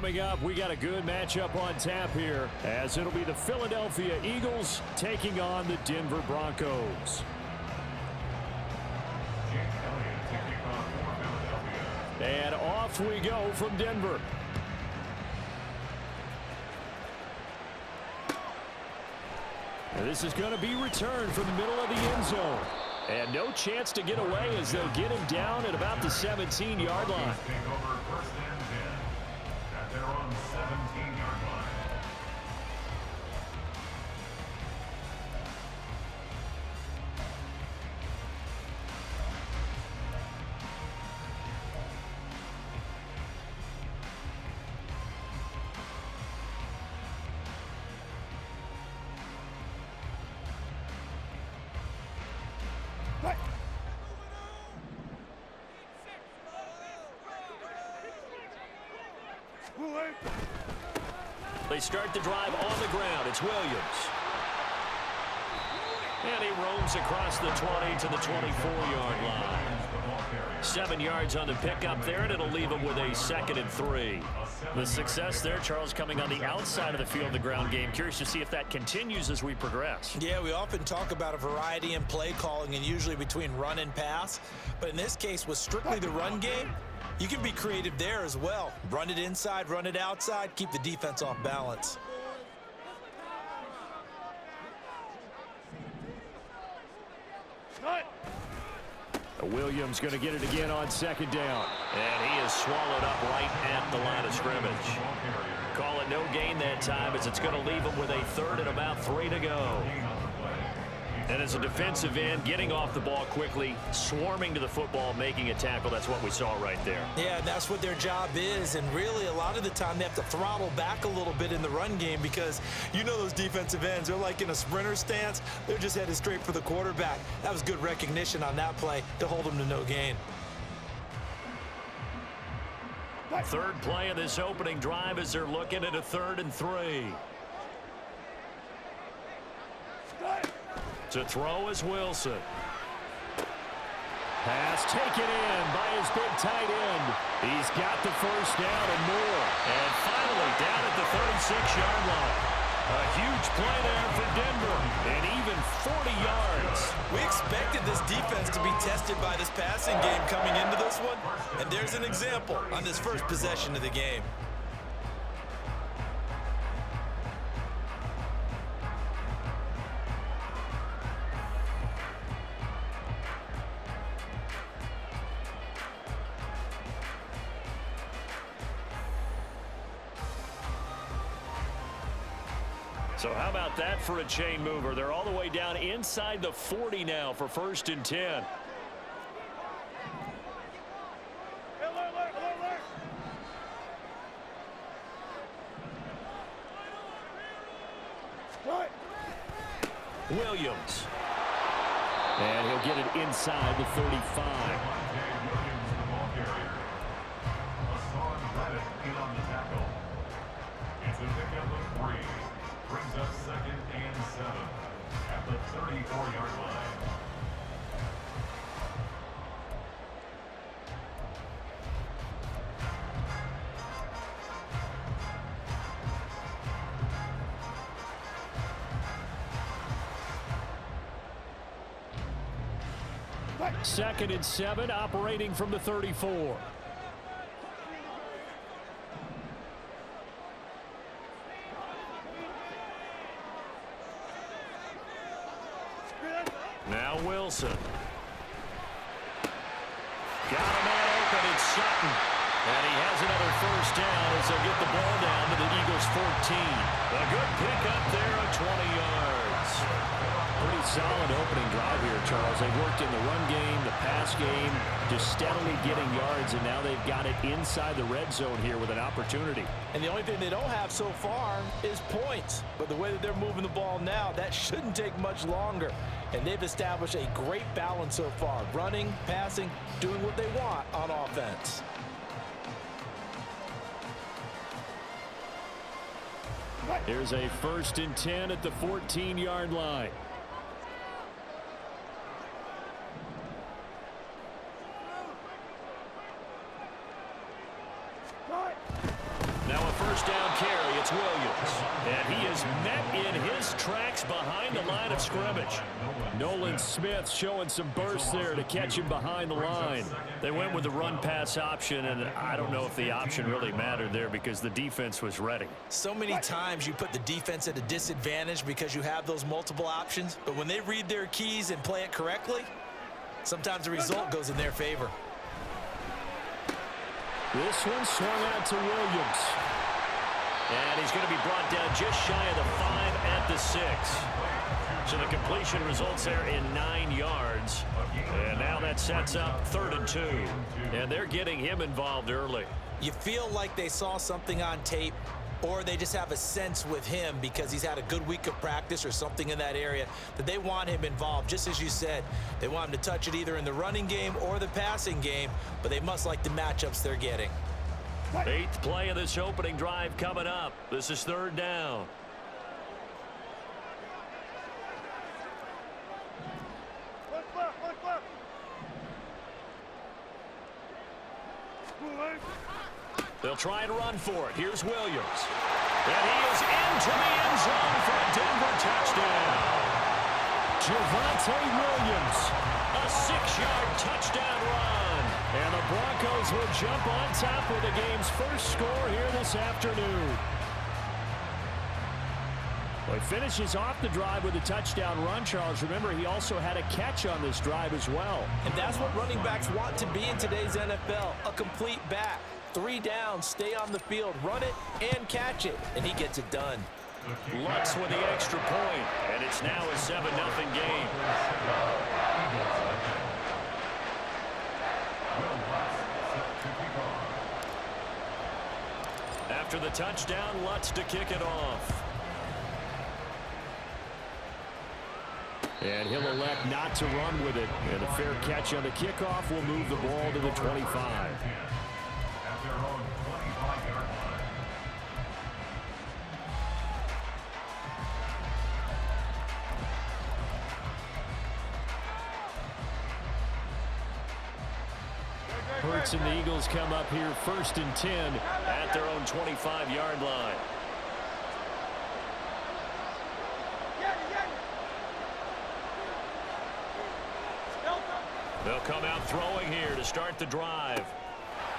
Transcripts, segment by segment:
Coming up, we got a good matchup on tap here, as it'll be the Philadelphia Eagles taking on the Denver Broncos. And off we go from Denver. And this is going to be returned from the middle of the end zone. And no chance to get away as they'll get him down at about the 17-yard line. They're on the 17-yard line. They start the drive on the ground. It's Williams. And he roams across the 20 to the 24-yard line. 7 yards on the pickup there, and it'll leave him with a 2nd and 3. The success there, Charles, coming on the outside of the field, the ground game. Curious to see if that continues as we progress. Yeah, we often talk about a variety in play calling and usually between run and pass. But in this case, with strictly the run game, you can be creative there as well. Run it inside, run it outside, keep the defense off balance. Williams going to get it again on 2nd down. And he is swallowed up right at the line of scrimmage. Call it no gain that time, as it's going to leave him with a 3rd and about 3 to go. And as a defensive end, getting off the ball quickly, swarming to the football, making a tackle, that's what we saw right there. Yeah, that's what their job is. And really, a lot of the time, they have to throttle back a little bit in the run game because you know those defensive ends, they're like in a sprinter stance. They're just headed straight for the quarterback. That was good recognition on that play to hold them to no gain. 3rd play of this opening drive as they're looking at a 3rd and 3. To throw is Wilson. Pass taken in by his big tight end. He's got the 1st down and more. And finally down at the 36-yard line. A huge play there for Denver. And even 40 yards. We expected this defense to be tested by this passing game coming into this one. And there's an example on this first possession of the game. So how about that for a chain mover? They're all the way down inside the 40 now for 1st and 10. Williams. And he'll get it inside the 35. Brings up 2nd and 7 at the 34-yard line. Second and 7, operating from the 34. Now Wilson. Got a man open. It's Sutton. And he has another 1st down as they'll get the ball down to the Eagles' 14. A good pickup there of 20 yards. Pretty solid opening drive here, Charles. They've worked in the run game, the pass game, just steadily getting yards, and now they've got it inside the red zone here with an opportunity. And the only thing they don't have so far is points. But the way that they're moving the ball now, that shouldn't take much longer. And they've established a great balance so far. Running, passing, doing what they want on offense. Here's a 1st and 10 at the 14-yard line. Now a a first down carry. It's Williams. And he is met in his tracks behind the line of scrimmage. Nolan Smith showing some burst there to catch him behind the line. They went with the run-pass option, and I don't know if the option really mattered there because the defense was ready. So many times you put the defense at a disadvantage because you have those multiple options, but when they read their keys and play it correctly, sometimes the result goes in their favor. This one swung out to Williams. And he's going to be brought down just shy of the 5 at the 6. So the completion results there in 9 yards. And now that sets up 3rd and 2. And they're getting him involved early. You feel like they saw something on tape, or they just have a sense with him because he's had a good week of practice or something in that area that they want him involved. Just as you said, they want him to touch it either in the running game or the passing game, but they must like the matchups they're getting. 8th play of this opening drive coming up. This is 3rd down. They'll try and run for it. Here's Williams. And he is into the end zone for a Denver touchdown. Javonte Williams, a 6-yard touchdown run. And the Broncos will jump on top with the game's first score here this afternoon. Well, he finishes off the drive with a touchdown run, Charles. Remember, he also had a catch on this drive as well. And that's what running backs want to be in today's NFL, a complete back. 3 downs, stay on the field, run it, and catch it. And he gets it done. Lutz with the extra point, and it's now a 7-0 game. After the touchdown, Lutz to kick it off. And he'll elect not to run with it. And a fair catch on the kickoff will move the ball to the 25. Hurts and the Eagles come up here 1st and 10 at their own 25-yard line. They'll come out throwing here to start the drive.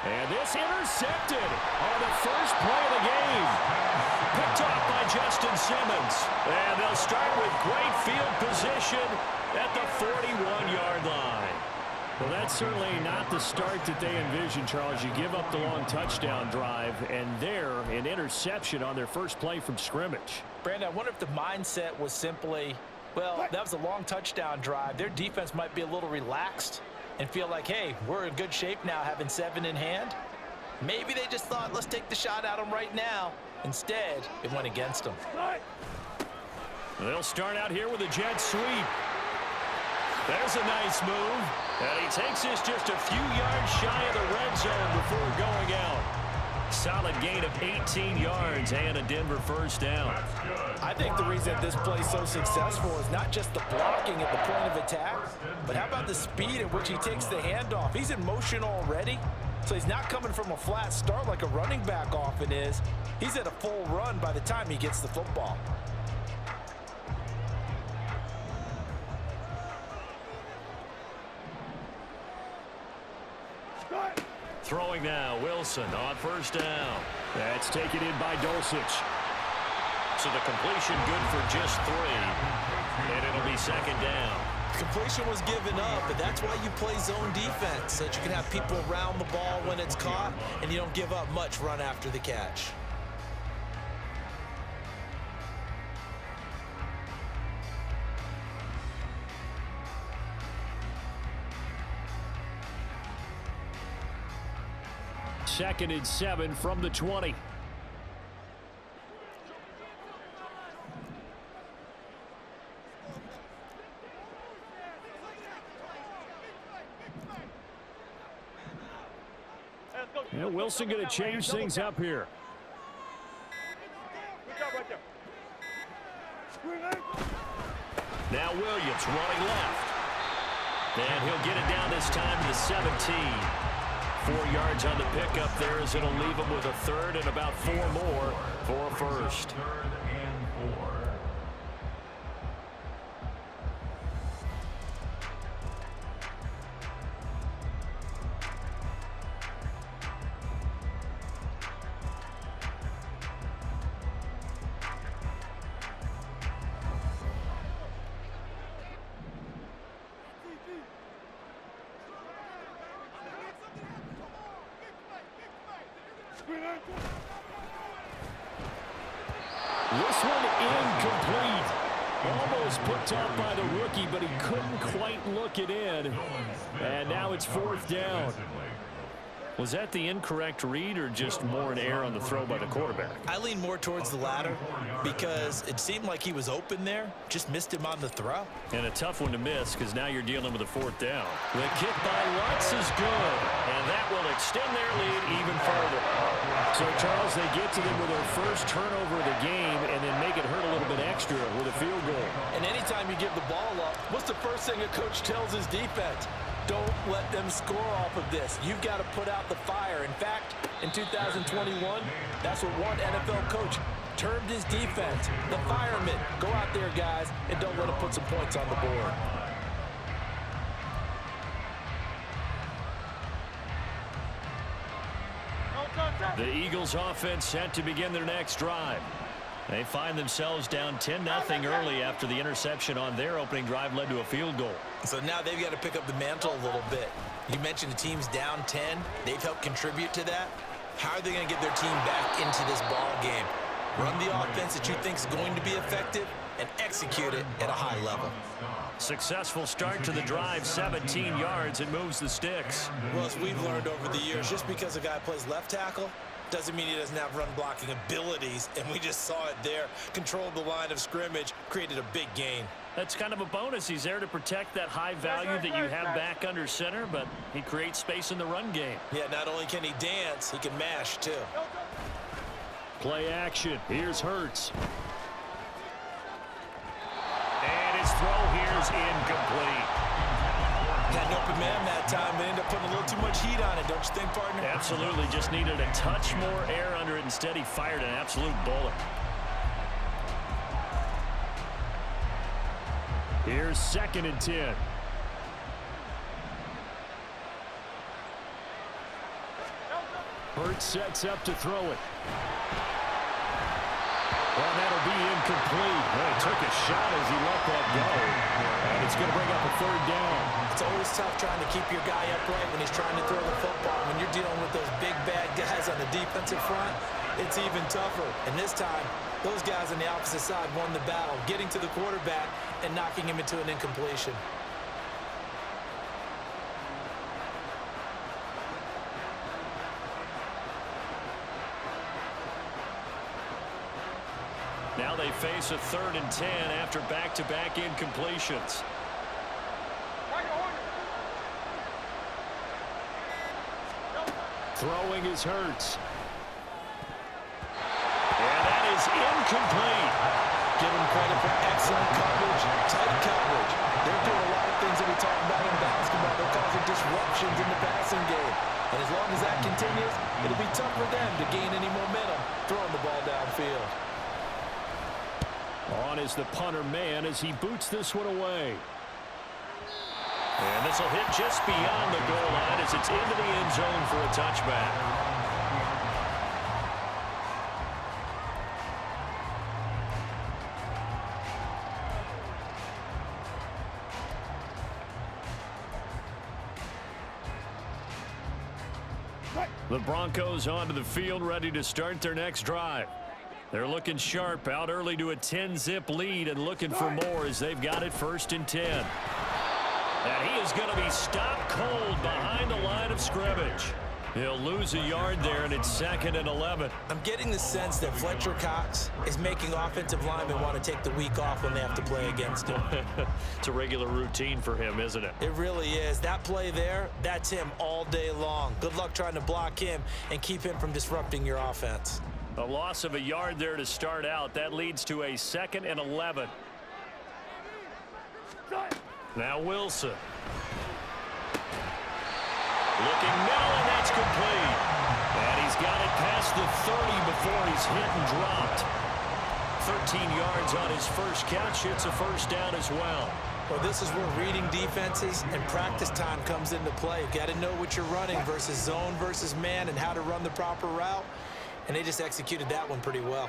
And this intercepted on the first play of the game. Picked off by Justin Simmons. And they'll start with great field position at the 41-yard line. Well, that's certainly not the start that they envisioned, Charles. You give up the long touchdown drive, and there, an interception on their first play from scrimmage. Brandon, I wonder if the mindset was simply, well, that was a long touchdown drive. Their defense might be a little relaxed and feel like, hey, we're in good shape now having 7 in hand. Maybe they just thought, let's take the shot at them right now. Instead, it went against them. They'll start out here with a jet sweep. There's a nice move. And he takes this just a few yards shy of the red zone before going out. Solid gain of 18 yards and a Denver first down. I think the reason this play is so successful is not just the blocking at the point of attack, but how about the speed at which he takes the handoff? He's in motion already, so he's not coming from a flat start like a running back often is. He's at a full run by the time he gets the football. Throwing now, Wilson on first down. That's taken in by Dulcich. So the completion good for just 3. And it'll be 2nd down. Completion was given up, but that's why you play zone defense, so that you can have people around the ball when it's caught, and you don't give up much run after the catch. Second and 7 from the 20. And Wilson going to change things up here. Now Williams running left. And he'll get it down this time to the 17. 4 yards on the pickup there, as it'll leave him with a third and about 4 more for a first. This one incomplete. Almost picked up by the rookie, but he couldn't quite look it in. And now it's 4th down. Was that the incorrect read or just more an error on the throw by the quarterback? I lean more towards the latter because it seemed like he was open there, just missed him on the throw. And a tough one to miss because now you're dealing with a 4th down. The kick by Lutz is good, and that will extend their lead even further. So, Charles, they get to them with their first turnover of the game and then make it hurt a little bit extra with a field goal. And anytime you give the ball up, what's the first thing a coach tells his defense? Don't let them score off of this. You've got to put out the fire. In fact, in 2021, that's what one NFL coach termed his defense, the firemen. Go out there, guys, and don't let them put some points on the board. The Eagles offense set to begin their next drive. They find themselves down 10-0 early after the interception on their opening drive led to a field goal. So now they've got to pick up the mantle a little bit. You mentioned the team's down 10. They've helped contribute to that. How are they going to get their team back into this ball game? Run the offense that you think is going to be effective and execute it at a high level. Successful start to the drive, 17 yards. It moves the sticks. Well, as we've learned over the years, just because a guy plays left tackle doesn't mean he doesn't have run blocking abilities, and we just saw it there. Controlled the line of scrimmage, created a big gain. That's kind of a bonus. He's there to protect that high value that you have back under center, but he creates space in the run game. Yeah, not only can he dance, he can mash too. Play action. Here's Hurts. And his throw here is incomplete. Had an open man that time, but ended up putting a little too much heat on it, don't you think, partner? Absolutely. Just needed a touch more air under it. Instead, he fired an absolute bullet. Here's 2nd and 10. Hurts sets up to throw it. Well, that'll be incomplete. Well, he took a shot as he let that go. And it's going to bring up a 3rd down. It's always tough trying to keep your guy upright when he's trying to throw the football. When you're dealing with those big, bad guys on the defensive front, it's even tougher. And this time, those guys on the opposite side won the battle, getting to the quarterback and knocking him into an incompletion. Now they face a 3rd and 10 after back-to-back incompletions. Throwing is Hurts. And that is incomplete. Give him credit for excellent coverage, tight coverage. They're doing a lot of things that we talk about in basketball. They're causing disruptions in the passing game. And as long as that continues, it'll be tough for them to gain any momentum throwing the ball downfield. On is the punter man as he boots this one away. And this will hit just beyond the goal line as it's into the end zone for a touchback. The Broncos onto the field, ready to start their next drive. They're looking sharp, out early to a 10-zip lead and looking for more as they've got it 1st and 10. And he is going to be stopped cold behind the line of scrimmage. He'll lose a yard there, and it's 2nd and 11. I'm getting the sense that Fletcher Cox is making offensive linemen want to take the week off when they have to play against him. It's a regular routine for him, isn't it? It really is. That play there, that's him all day long. Good luck trying to block him and keep him from disrupting your offense. A loss of a yard there to start out. That leads to a 2nd and 11. Now Wilson. Looking middle, and It's complete. And he's got it past the 30 before he's hit and dropped. 13 yards on his first catch. It's a first down as well. Well, this is where reading defenses and practice time comes into play. Got to know what you're running versus zone versus man and how to run the proper route. And they just executed that one pretty well.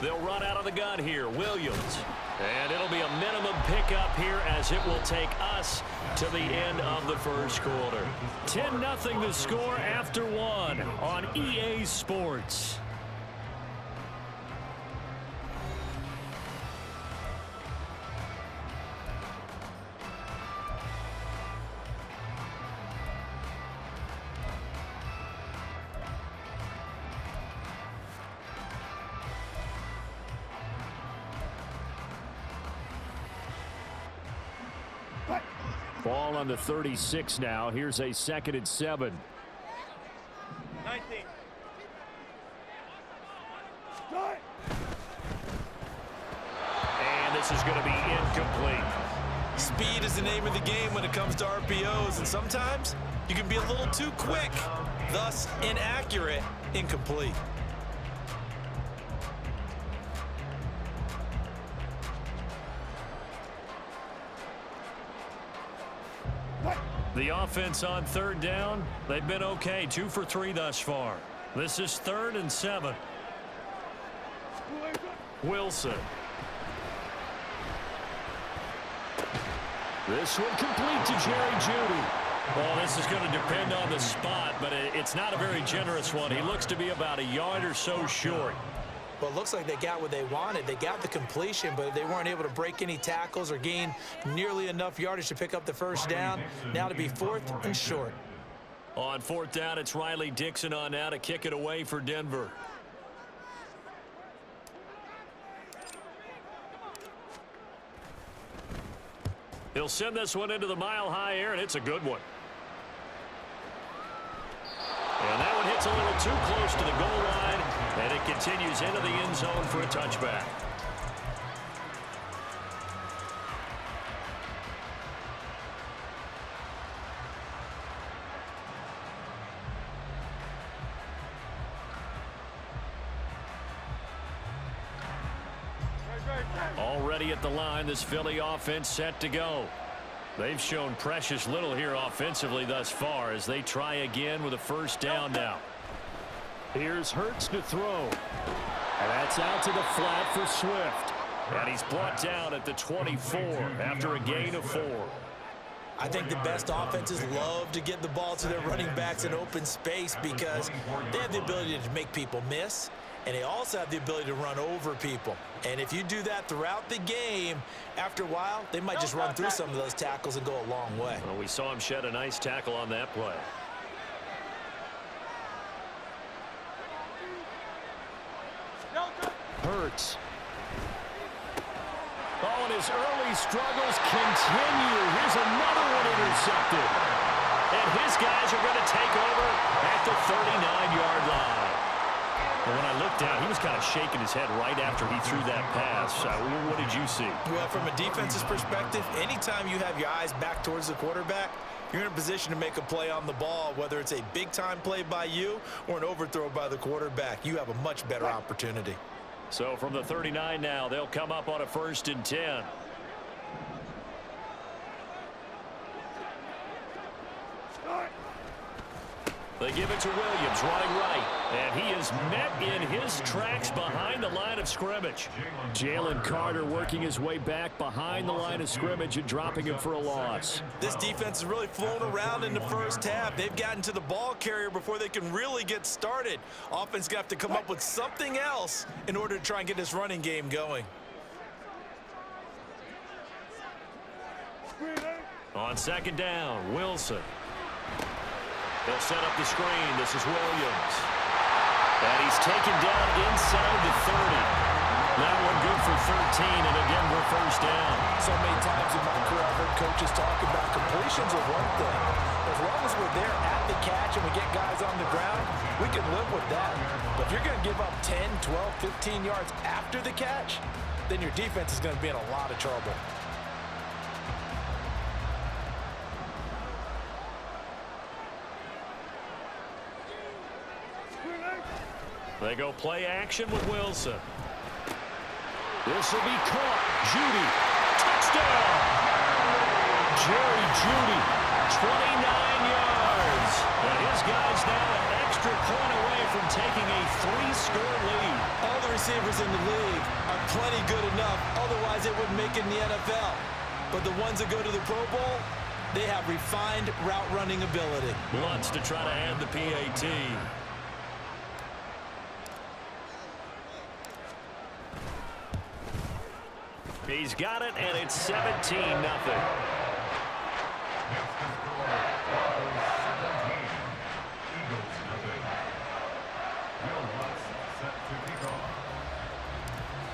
They'll run out of the gun here. Williams. And it'll be a minimum pickup here as it will take us to the end of the first quarter. 10-0 the score after one on EA Sports. Ball on the 36 now. Here's a 2nd and 7. 19. And this is going to be incomplete. Speed is the name of the game when it comes to RPOs, and sometimes you can be a little too quick, thus inaccurate, incomplete. The offense on 3rd down, they've been okay. 2 for 3 thus far. This is 3rd and 7. Wilson. This one complete to Jerry Jeudy. Well, this is going to depend on the spot, but it's not a very generous one. He looks to be about a yard or so short. Well, it looks like they got what they wanted. They got the completion, but they weren't able to break any tackles or gain nearly enough yardage to pick up the first down. Now to be 4th and short. On 4th down, it's Riley Dixon on now to kick it away for Denver. He'll send this one into the mile-high air, and it's a good one. And that one hits a little too close to the goal line, and it continues into the end zone for a touchback. Already at the line, this Philly offense set to go. They've shown precious little here offensively thus far as they try again with a first down now. Here's Hurts to throw. And that's out to the flat for Swift. And he's brought down at the 24 after a gain of 4. I think the best offenses love to get the ball to their running backs in open space because they have the ability to make people miss, and they also have the ability to run over people. And if you do that throughout the game, after a while, they might just run through some of those tackles and go a long way. Well, we saw him shed a nice tackle on that play. Hurts. Oh, and his early struggles continue. Here's another one intercepted. And his guys are going to take over at the 39-yard line. But when I looked down, he was kind of shaking his head right after he threw that pass. What did you see? Well, from a defense's perspective, anytime you have your eyes back towards the quarterback, you're in a position to make a play on the ball, whether it's a big-time play by you or an overthrow by the quarterback. You have a much better opportunity. So from the 39 now, they'll come up on a 1st and 10. They give it to Williams, running right. And he is met in his tracks behind the line of scrimmage. Jalen Carter working his way back behind the line of scrimmage and dropping him for a loss. This defense has really flown around in the first half. They've gotten to the ball carrier before they can really get started. Offense going to have to come up with something else in order to try and get this running game going. On 2nd down, Wilson. They'll set up the screen. This is Williams. And he's taken down inside the 30. That one good for 13 and a Denver first down. So many times in my career I've heard coaches talk about completions are one thing. As long as we're there at the catch and we get guys on the ground, we can live with that. But if you're going to give up 10, 12, 15 yards after the catch, then your defense is going to be in a lot of trouble. They go play action with Wilson. This will be caught. Judy. Touchdown. Jerry Judy. 29 yards. And his guys now an extra point away from taking a 3-score lead. All the receivers in the league are plenty good enough. Otherwise, it wouldn't make it in the NFL. But the ones that go to the Pro Bowl, they have refined route running ability. Wants to try to add the PAT. He's got it, and it's 17-0.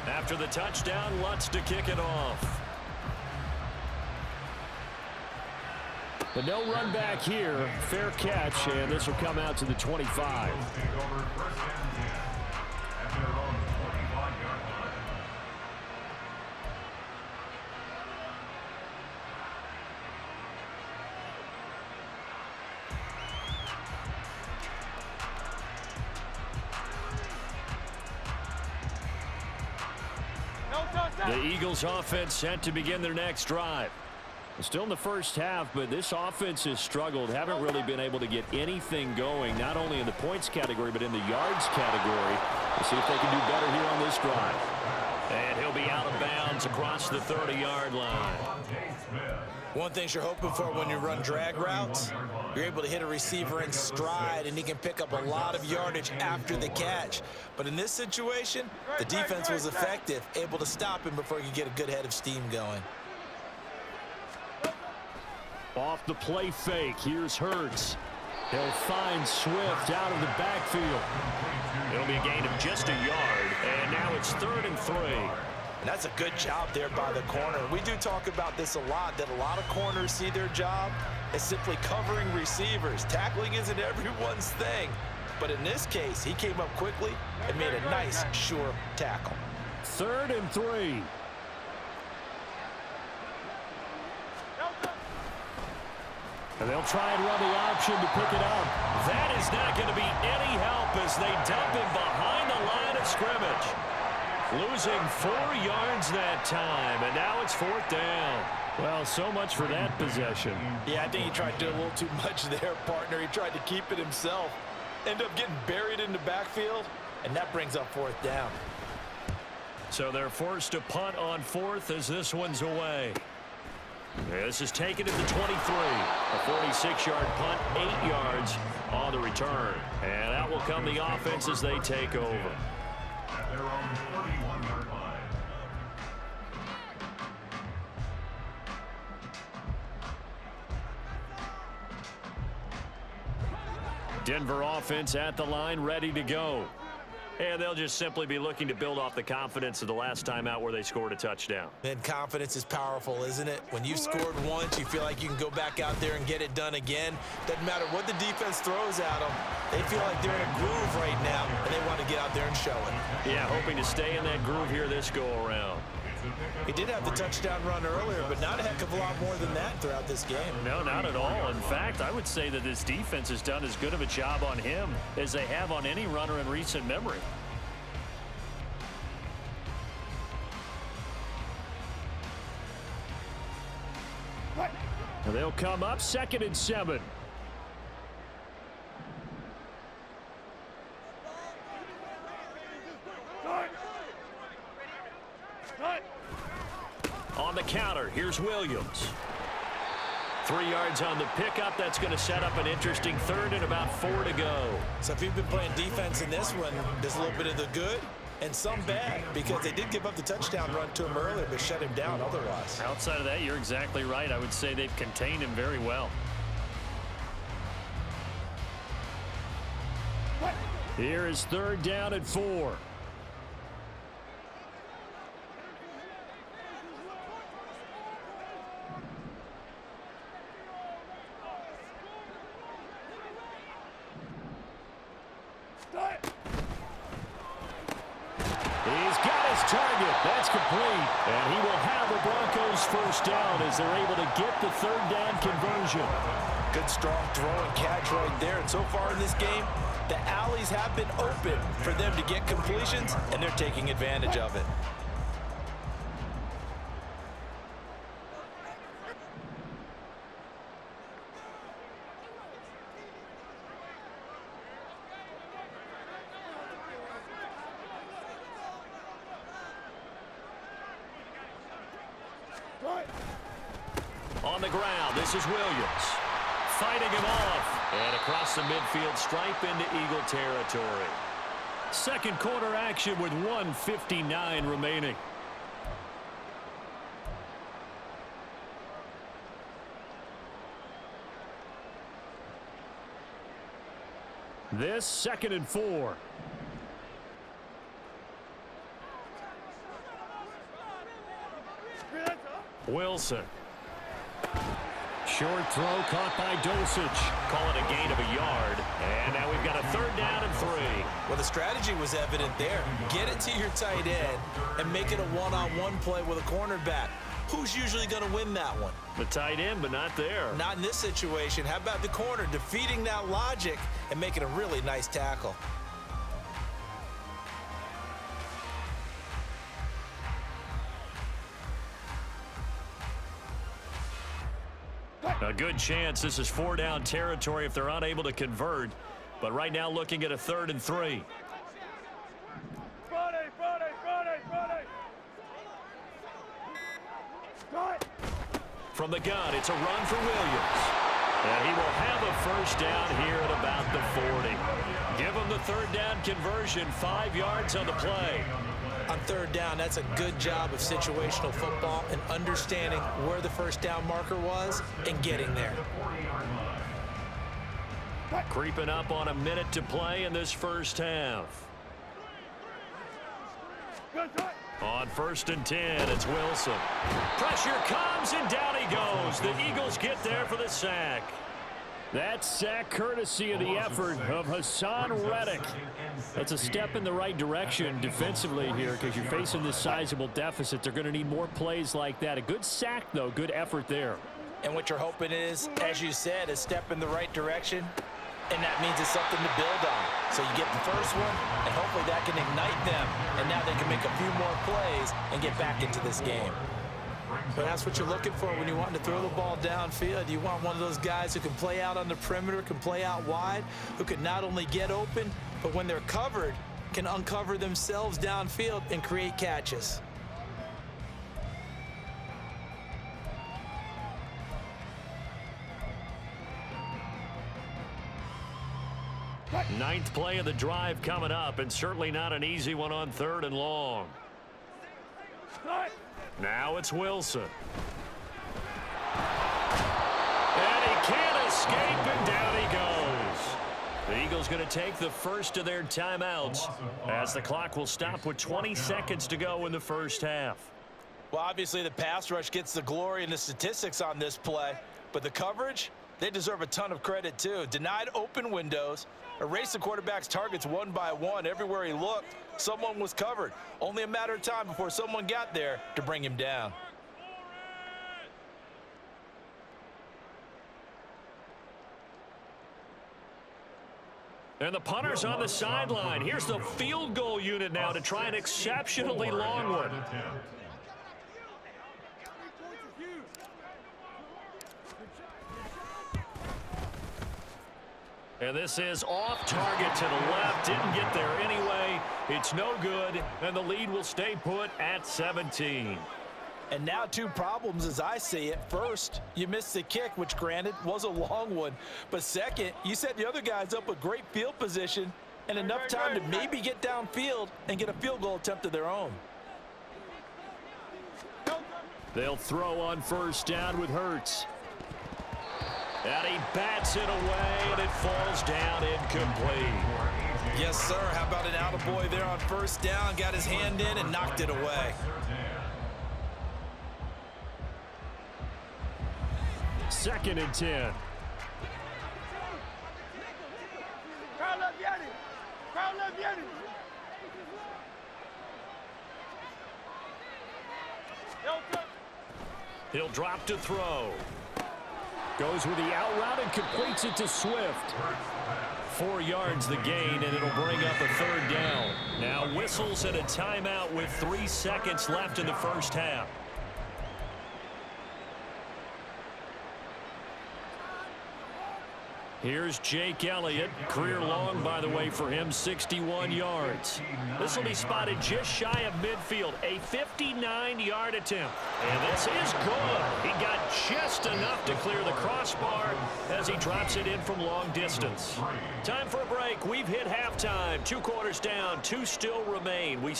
After the touchdown, Lutz to kick it off. But no run back here. Fair catch, and this will come out to the 25. The Eagles offense set to begin their next drive. Still in the first half, but this offense has struggled. Haven't really been able to get anything going, not only in the points category, but in the yards category. We'll see if they can do better here on this drive. And he'll be out of bounds across the 30-yard line. One thing you're hoping for when you run drag routes, you're able to hit a receiver in stride, and he can pick up a lot of yardage after the catch. But in this situation, the defense was effective, able to stop him before he could get a good head of steam going. Off the play fake, here's Hurts. He'll find Swift out of the backfield. It'll be a gain of just a yard, and now it's 3rd and 3. And that's a good job there by the corner. We do talk about this a lot, that a lot of corners see their job as simply covering receivers. Tackling isn't everyone's thing. But in this case, he came up quickly and made a nice, sure tackle. 3rd and 3. And they'll try and run the option to pick it up. That is not going to be any help as they dump him behind the line of scrimmage. Losing 4 yards that time, and now it's 4th down. Well, so much for that possession. Yeah, I think he tried to do a little too much there, partner. He tried to keep it himself. Ended up getting buried in the backfield, and that brings up 4th down. So they're forced to punt on 4th as this one's away. This is taken at the 23. A 46-yard punt, 8 yards on the return. And out will come the offense as they take over. Denver offense at the line, ready to go. And they'll just simply be looking to build off the confidence of the last time out where they scored a touchdown. And confidence is powerful, isn't it? When you've scored once, you feel like you can go back out there and get it done again. Doesn't matter what the defense throws at them. They feel like they're in a groove right now, and they want to get out there and show it. Yeah, hoping to stay in that groove here this go-around. He did have the touchdown run earlier, but not a heck of a lot more than that throughout this game. No, not at all. In fact, I would say that this defense has done as good of a job on him as they have on any runner in recent memory. And they'll come up 2nd and 7. On the counter, here's Williams. 3 yards on the pickup. That's going to set up an interesting 3rd and about 4 to go. So if you've been playing defense in this one, there's a little bit of the good and some bad, because they did give up the touchdown run to him earlier but shut him down otherwise. Outside of that, you're exactly right. I would say they've contained him very well. Here is 3rd down and 4. He's got his target. That's complete. And he will have the Broncos 1st down as they're able to get the 3rd down conversion. Good strong throw and catch right there. And so far in this game, The alleys have been open for them to get completions, and they're taking advantage of it. On the ground, this is Williams. Fighting him off. And across the midfield stripe into Eagle territory. Second quarter action with 1:59 remaining. This 2nd and 4. Wilson. Short throw caught by Dosich. Call it a gain of a yard. And now we've got a 3rd down and 3. Well, the strategy was evident there. Get it to your tight end and make it a one-on-one play with a cornerback. Who's usually going to win that one? The tight end, but not there. Not in this situation. How about the corner defeating that logic and making a really nice tackle? A good chance this is 4-down territory if they're unable to convert. But right now looking at a 3rd and 3. From the gun, it's a run for Williams. And he will have a 1st down here at about the 40. Give him the 3rd down conversion, 5 yards on the play. On 3rd down, that's a good job of situational football and understanding where the 1st down marker was and getting there. Creeping up on a minute to play in this 1st half. On 1st and 10, it's Wilson. Pressure comes, and down he goes. The Eagles get there for the sack. That sack courtesy of the effort of Hassan Reddick. That's a step in the right direction defensively here because you're facing this sizable deficit. They're going to need more plays like that. A good sack, though. Good effort there. And what you're hoping is, as you said, a step in the right direction. And that means it's something to build on. So you get the first one, and hopefully that can ignite them. And now they can make a few more plays and get back into this game. But that's what you're looking for when you want to throw the ball downfield. You want one of those guys who can play out on the perimeter, can play out wide, who can not only get open, but when they're covered, can uncover themselves downfield and create catches. Ninth play of the drive coming up, and certainly not an easy one on 3rd and long. Now it's Wilson. And he can't escape, and down he goes. The Eagles going to take the first of their timeouts as the clock will stop with 20 seconds to go in the 1st half. Well, obviously the pass rush gets the glory and the statistics on this play, but the coverage, they deserve a ton of credit too. Denied open windows, erased the quarterback's targets one by one. Everywhere he looked, someone was covered. Only a matter of time before someone got there to bring him down. And the punter's on the sideline. Here's the field goal unit now to try an exceptionally long one. And this is off target to the left. Didn't get there anyway. It's no good, and the lead will stay put at 17. And now 2 problems as I see it. First, you missed the kick, which granted was a long one. But second, you set the other guys up with great field position and enough time to maybe get downfield and get a field goal attempt of their own. They'll throw on 1st down with Hurts. And he bats it away, and it falls down incomplete. Yes, sir. How about an attaboy there on 1st down? Got his hand in and knocked it away. 2nd and 10. He'll drop to throw. Goes with the out route and completes it to Swift. 4 yards the gain, and it'll bring up a 3rd down. Now whistles and a timeout with 3 seconds left in the first half. Here's Jake Elliott. Career long, by the way, for him, 61 yards. This will be spotted just shy of midfield, a 59-yard attempt. And this is good. He got just enough to clear the crossbar as he drops it in from long distance. Time for a break. We've hit halftime. 2 quarters down, 2 still remain.